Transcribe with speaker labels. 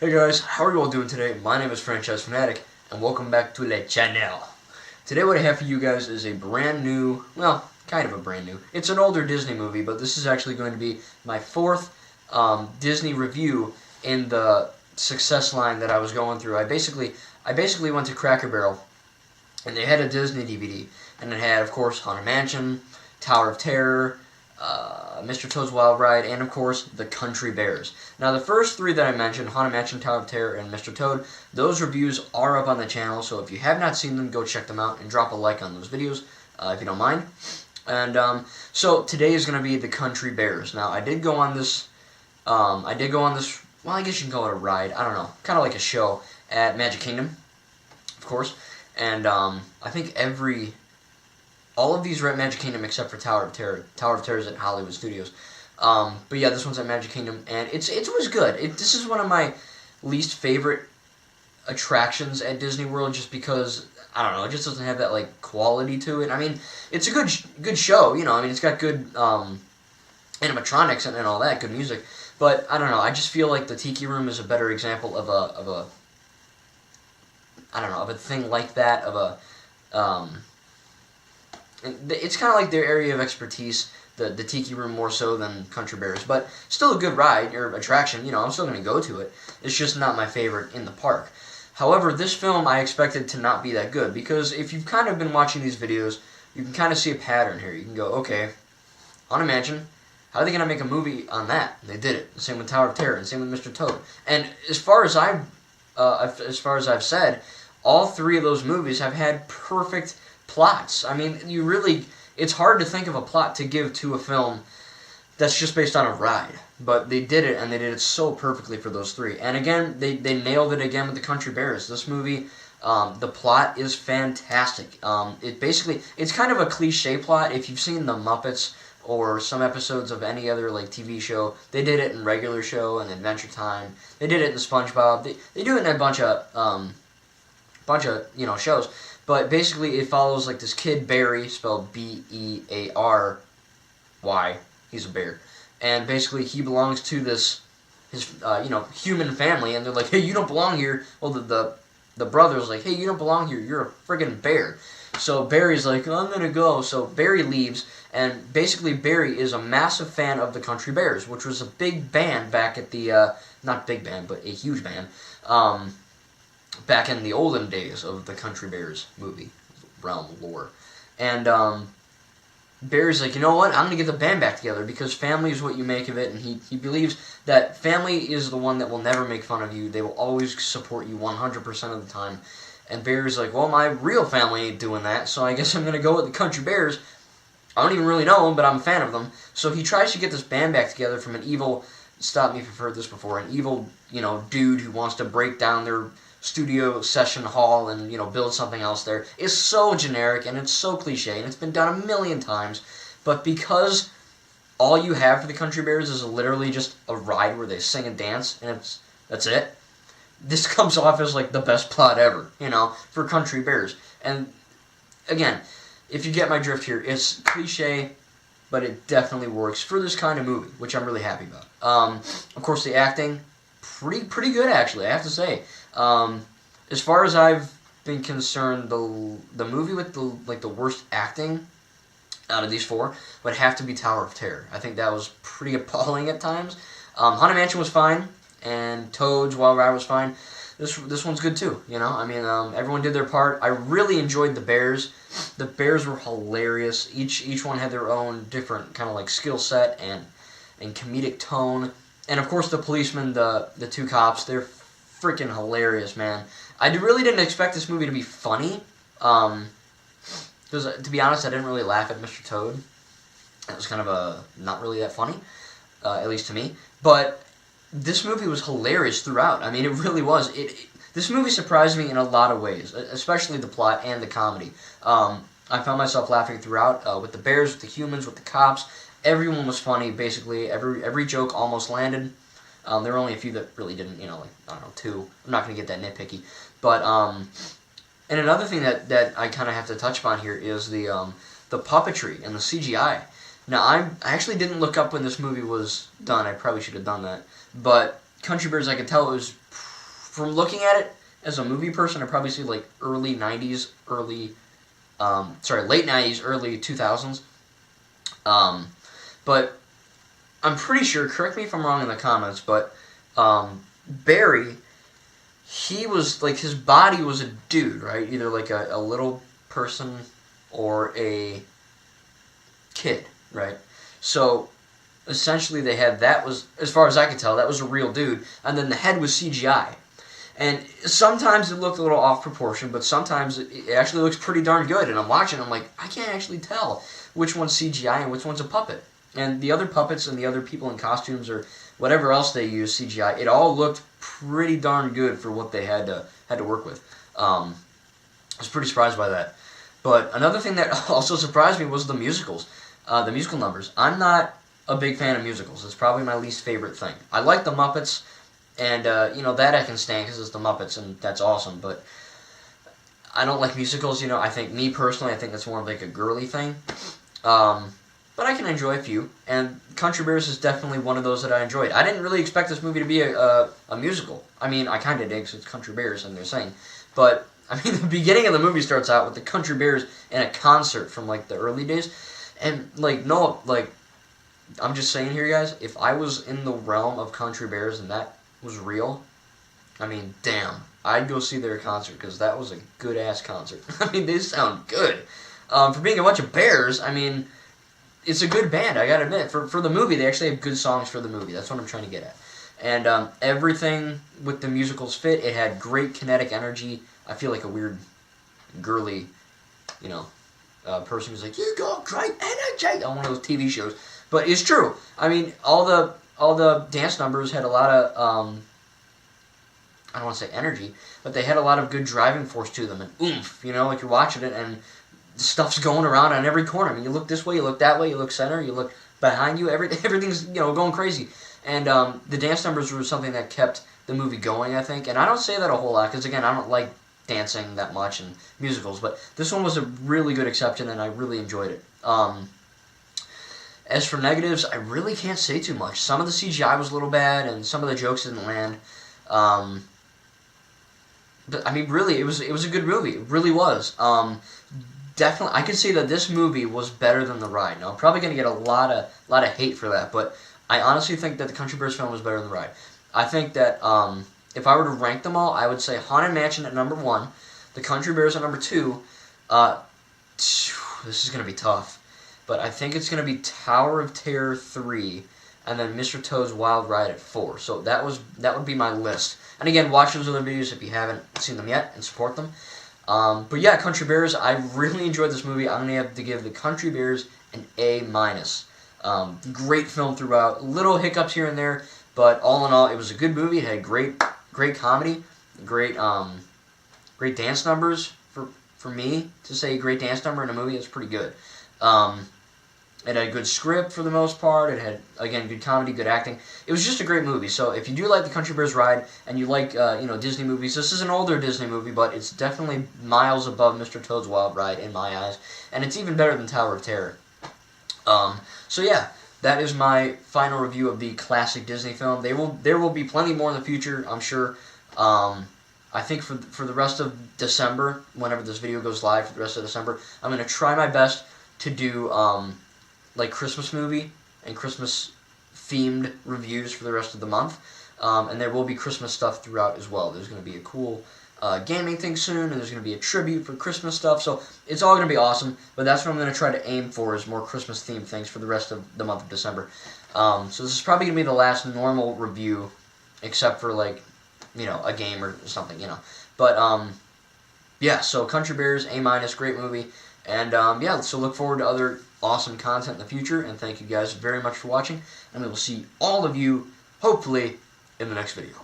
Speaker 1: Hey guys, how are you all doing today? My name is Franchise Fanatic, and welcome back to Le Channel. Today what I have for you guys is a brand new, well, kind of a brand new. It's an older Disney movie, but this is actually going to be my fourth Disney review in the success line that I was going through. I basically went to Cracker Barrel, and they had a Disney DVD, and it had, of course, Haunted Mansion, Tower of Terror, Mr. Toad's Wild Ride, and of course, The Country Bears. Now, the first three that I mentioned, Haunted Mansion, Tower of Terror, and Mr. Toad, those reviews are up on the channel, so if you have not seen them, go check them out and drop a like on those videos, if you don't mind. And, so today is going to be The Country Bears. Now, I did go on this, well, I guess you can call it a ride, I don't know, kind of like a show at Magic Kingdom, of course, and, I think all of these are at Magic Kingdom except for Tower of Terror. Tower of Terror is at Hollywood Studios. But yeah, this one's at Magic Kingdom, and it was good. This is one of my least favorite attractions at Disney World, just because, I don't know, it just doesn't have that, like, quality to it. I mean, it's a good show, you know, I mean, it's got good animatronics and all that, good music, but, I don't know, I just feel like the Tiki Room is a better example of a I don't know, of a thing like that, it's kind of like their area of expertise, the Tiki Room more so than Country Bears, but still a good ride or attraction. You know, I'm still going to go to it. It's just not my favorite in the park. However, this film I expected to not be that good, because if you've kind of been watching these videos, you can kind of see a pattern here. You can go, okay, Haunted Mansion, how are they going to make a movie on that? And they did it. Same with Tower of Terror, and same with Mr. Toad. And as far as I've said, all three of those movies have had perfect plots. I mean, it's hard to think of a plot to give to a film that's just based on a ride. But they did it, and they did it so perfectly for those three. And again, they nailed it again with The Country Bears. This movie, the plot is fantastic. It's kind of a cliche plot. If you've seen The Muppets or some episodes of any other, like, TV show, they did it in Regular Show and Adventure Time. They did it in SpongeBob. They do it in a bunch of shows. But basically, it follows, like, this kid, Barry, spelled B-E-A-R-Y. He's a bear. And basically, he belongs to his human family. And they're like, hey, you don't belong here. Well, the brother's like, hey, you don't belong here. You're a friggin' bear. So Barry's like, I'm going to go. So Barry leaves. And basically, Barry is a massive fan of the Country Bears, which was a big band back at the, not big band, but a huge band, back in the olden days of the Country Bears movie realm lore. And Barry's like, you know what, I'm going to get the band back together, because family is what you make of it, and he believes that family is the one that will never make fun of you. They will always support you 100% of the time. And Barry's like, well, my real family ain't doing that, so I guess I'm going to go with the Country Bears. I don't even really know them, but I'm a fan of them. So he tries to get this band back together from an evil, stop me if you've heard this before, an evil, dude who wants to break down their studio session hall and, build something else there. It's so generic, and it's so cliche, and it's been done a million times. But because all you have for the Country Bears is literally just a ride where they sing and dance, and that's it, this comes off as, like, the best plot ever, for Country Bears. And, again, if you get my drift here, it's cliche, but it definitely works for this kind of movie, which I'm really happy about. Of course, the acting, pretty good, actually, I have to say. As far as I've been concerned, the movie with the worst acting out of these four would have to be Tower of Terror. I think that was pretty appalling at times. Haunted Mansion was fine, and Toad's Wild Ride was fine. This one's good too, I mean, everyone did their part. I really enjoyed the Bears. The Bears were hilarious. Each one had their own different kind of like skill set and comedic tone. And of course the policemen, the two cops, they're freaking hilarious, man. I really didn't expect this movie to be funny. Because to be honest, I didn't really laugh at Mr. Toad. It was kind of not really that funny, at least to me. But this movie was hilarious throughout. I mean, it really was. This movie surprised me in a lot of ways, especially the plot and the comedy. I found myself laughing throughout, with the bears, with the humans, with the cops. Everyone was funny, basically. Every joke almost landed. There were only a few that really didn't, like, I don't know, two. I'm not going to get that nitpicky. But, and another thing that I kind of have to touch upon here is the puppetry and the CGI. Now, I actually didn't look up when this movie was done. I probably should have done that. But Country Bears, I could tell it was, from looking at it as a movie person, I probably see like early 90s, late 90s, early 2000s. But I'm pretty sure, correct me if I'm wrong in the comments, but Barry, he was, like, his body was a dude, right? Either like a little person or a kid, right? So essentially they had, that was, as far as I could tell, that was a real dude, and then the head was CGI. And sometimes it looked a little off proportion, but sometimes it actually looks pretty darn good. And I'm watching, I'm like, I can't actually tell which one's CGI and which one's a puppet. And the other puppets and the other people in costumes or whatever else they use CGI, it all looked pretty darn good for what they had to work with. I was pretty surprised by that. But another thing that also surprised me was the musicals, the musical numbers. I'm not a big fan of musicals. It's probably my least favorite thing. I like the Muppets. And, that I can stand because it's the Muppets, and that's awesome, but I don't like musicals, I think, me personally, I think that's more of like a girly thing, but I can enjoy a few, and Country Bears is definitely one of those that I enjoyed. I didn't really expect this movie to be a musical. I mean, I kind of did because it's Country Bears and they're singing, but, I mean, the beginning of the movie starts out with the Country Bears in a concert from, like, the early days, and, I'm just saying here, guys, if I was in the realm of Country Bears and that was real, I mean, damn, I'd go see their concert because that was a good-ass concert. I mean, they sound good. For being a bunch of bears, I mean, it's a good band, I gotta admit. For the movie, they actually have good songs for the movie. That's what I'm trying to get at. And everything with the musicals fit. It had great kinetic energy. I feel like a weird, girly, person who's like, you got great energy on one of those TV shows. But it's true. I mean, all the dance numbers had a lot of, I don't want to say energy, but they had a lot of good driving force to them, and oomph, like you're watching it, and stuff's going around on every corner. I mean, you look this way, you look that way, you look center, you look behind you, everything's, going crazy. And the dance numbers were something that kept the movie going, I think, and I don't say that a whole lot, because again, I don't like dancing that much in musicals, but this one was a really good exception, and I really enjoyed it. As for negatives, I really can't say too much. Some of the CGI was a little bad, and some of the jokes didn't land. But I mean, really, it was a good movie. It really was. Definitely, I could say that this movie was better than the ride. Now, I'm probably gonna get a lot of hate for that, but I honestly think that the Country Bears film was better than the ride. I think that if I were to rank them all, I would say Haunted Mansion at number 1, the Country Bears at number 2. This is gonna be tough. But I think it's going to be Tower of Terror 3, and then Mr. Toad's Wild Ride at 4. So that would be my list. And again, watch those other videos if you haven't seen them yet, and support them. But yeah, Country Bears, I really enjoyed this movie. I'm going to have to give the Country Bears an A-. Great film throughout. Little hiccups here and there, but all in all, it was a good movie. It had great comedy, great dance numbers. For me to say great dance number in a movie, it's pretty good. It had a good script for the most part. It had, again, good comedy, good acting. It was just a great movie. So if you do like the Country Bears ride and you like, Disney movies, this is an older Disney movie, but it's definitely miles above Mr. Toad's Wild Ride in my eyes, and it's even better than Tower of Terror. So yeah, that is my final review of the classic Disney film. There will be plenty more in the future, I'm sure. I think for the rest of December, whenever this video goes live for the rest of December, I'm going to try my best to do like Christmas movie and Christmas themed reviews for the rest of the month, and there will be Christmas stuff throughout as well. There's going to be a cool gaming thing soon, and there's going to be a tribute for Christmas stuff, so it's all going to be awesome, but that's what I'm going to try to aim for, is more Christmas themed things for the rest of the month of December. So this is probably going to be the last normal review, except for like, a game or something, but yeah, so Country Bears, A-, great movie. And, yeah, so look forward to other awesome content in the future, and thank you guys very much for watching, and we will see all of you, hopefully, in the next video.